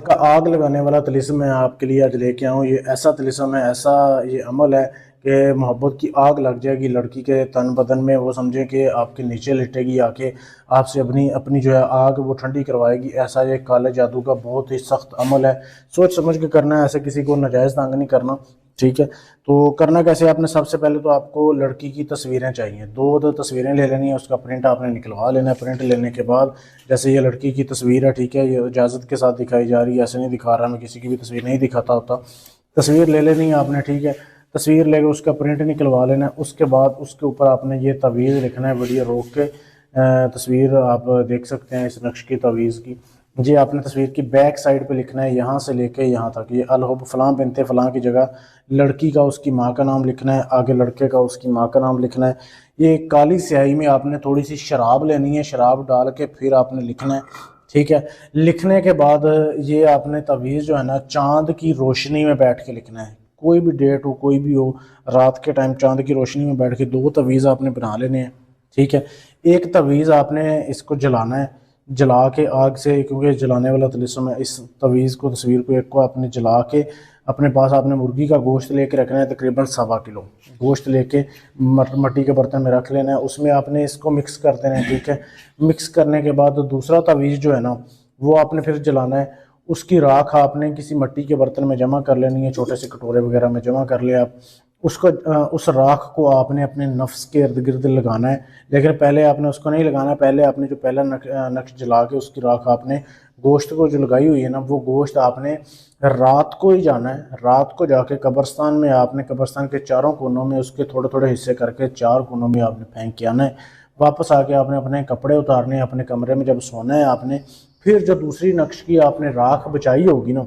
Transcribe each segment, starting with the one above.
کا آگ لگانے والا طلسم میں آپ کے لیے آج لے کے آؤں. یہ ایسا طلسم ہے، ایسا یہ عمل ہے کہ محبت کی آگ لگ جائے گی لڑکی کے تن بدن میں. وہ سمجھیں کہ آپ کے نیچے لٹے گی آ کے، آپ سے اپنی جو ہے آگ وہ ٹھنڈی کروائے گی. ایسا یہ کالے جادو کا بہت ہی سخت عمل ہے. سوچ سمجھ کے کرنا ہے، ایسے کسی کو ناجائز تنگ نہیں کرنا. ٹھیک ہے، تو کرنا کیسے؟ آپ نے سب سے پہلے تو آپ کو لڑکی کی تصویریں چاہیے. دو تصویریں لے لینی ہے، اس کا پرنٹ آپ نے نکلوا لینا ہے. پرنٹ لینے کے بعد جیسے یہ لڑکی کی تصویر ہے، ٹھیک ہے، یہ اجازت کے ساتھ دکھائی جا رہی ہے، ایسے نہیں دکھا رہا میں کسی کی بھی تصویر نہیں دکھاتا ہوتا. تصویر لے لینی ہے آپ نے، ٹھیک ہے. تصویر لے کے اس کا پرنٹ نکلوا لینا ہے. اس کے بعد اس کے اوپر آپ نے یہ تعویذ لکھنا ہے ویڈیو روک کے. تصویر آپ دیکھ سکتے ہیں اس نقش کی تعویذ کی. جی آپ نے تصویر کی بیک سائڈ پہ لکھنا ہے، یہاں سے لے کے یہاں تک، یہ الحب فلاں بنت فلاں کی جگہ لڑکی کا اس کی ماں کا نام لکھنا ہے، آگے لڑکے کا اس کی ماں کا نام لکھنا ہے. یہ کالی سیاہی میں آپ نے تھوڑی سی شراب لینی ہے، شراب ڈال کے پھر آپ نے لکھنا ہے. ٹھیک ہے، لکھنے کے بعد یہ آپ نے تعویذ جو ہے نا چاند کی روشنی میں بیٹھ کے لکھنا ہے. کوئی بھی ڈیٹ ہو، کوئی بھی ہو، رات کے ٹائم چاند کی روشنی میں بیٹھ کے دو تعویذ آپ نے بنا لینے ہیں. ٹھیک ہے، ایک تعویذ آپ نے اس کو جلانا ہے، جلا کے آگ سے، کیونکہ جلانے والا طلسم ہے. اس تعویذ کو، تصویر کو، ایک کو آپ نے جلا کے اپنے پاس آپ نے مرغی کا گوشت لے کے رکھنا ہے، تقریباً 1.25 کلو گوشت لے کے مٹی کے برتن میں رکھ لینا ہے. اس میں آپ نے اس کو مکس کر دینا ہے. ٹھیک ہے، مکس کرنے کے بعد دوسرا تعویذ جو ہے نا وہ آپ نے پھر جلانا ہے. اس کی راکھ آپ نے کسی مٹی کے برتن میں جمع کر لینی ہے، چھوٹے سے کٹورے وغیرہ میں جمع کر لیا آپ. اس راکھ کو آپ نے اپنے نفس کے ارد گرد لگانا ہے. لیکن پہلے آپ نے اس کو نہیں لگانا، پہلے آپ نے جو پہلا نقش جلا کے اس کی راکھ آپ نے گوشت کو جو لگائی ہوئی ہے نا، وہ گوشت آپ نے رات کو ہی جانا ہے. رات کو جا کے قبرستان میں، آپ نے قبرستان کے چاروں کونوں میں اس کے تھوڑے تھوڑے حصے کر کے 4 کونوں میں آپ نے پھینک کے آنا ہے. واپس آ کے آپ نے اپنے کپڑے اتارنے ہیں، اپنے کمرے میں جب سونا ہے آپ نے، پھر جو دوسری نقش کی آپ نے راکھ بچائی ہوگی نا،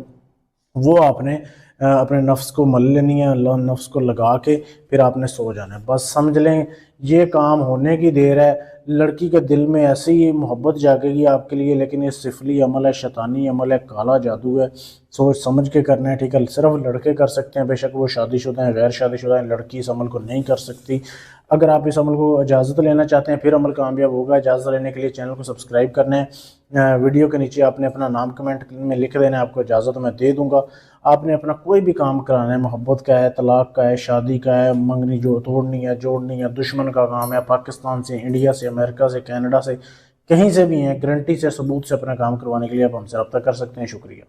وہ آپ نے اپنے نفس کو مل لینی ہے، اللہ نفس کو لگا کے پھر آپ نے سو جانا ہے. بس سمجھ لیں یہ کام ہونے کی دیر ہے. لڑکی کے دل میں ایسی ہی محبت جاگے گی آپ کے لیے. لیکن یہ سفلی عمل ہے، شیطانی عمل ہے، کالا جادو ہے. سوچ سمجھ کے کرنا ہے. ٹھیک ہے، صرف لڑکے کر سکتے ہیں، بے شک وہ شادی شدہ ہیں، غیر شادی شدہ ہیں. لڑکی اس عمل کو نہیں کر سکتی. اگر آپ اس عمل کو اجازت لینا چاہتے ہیں پھر عمل کامیاب ہوگا. اجازت لینے کے لیے چینل کو سبسکرائب کرنا ہے. ویڈیو کے نیچے آپ نے اپنا نام کمنٹ میں لکھ دینا ہے، آپ کو اجازت میں دے دوں گا. آپ نے اپنا کوئی بھی کام کرانا ہے، محبت کا ہے، طلاق کا ہے، شادی کا ہے، منگنی جو توڑنی ہے، جوڑنی ہے، دشمن کا کام ہے، پاکستان سے، انڈیا سے، امریکہ سے، کینیڈا سے، کہیں سے بھی ہیں، گارنٹی سے، ثبوت سے اپنا کام کروانے کے لیے آپ ہم سے رابطہ کر سکتے ہیں. شکریہ.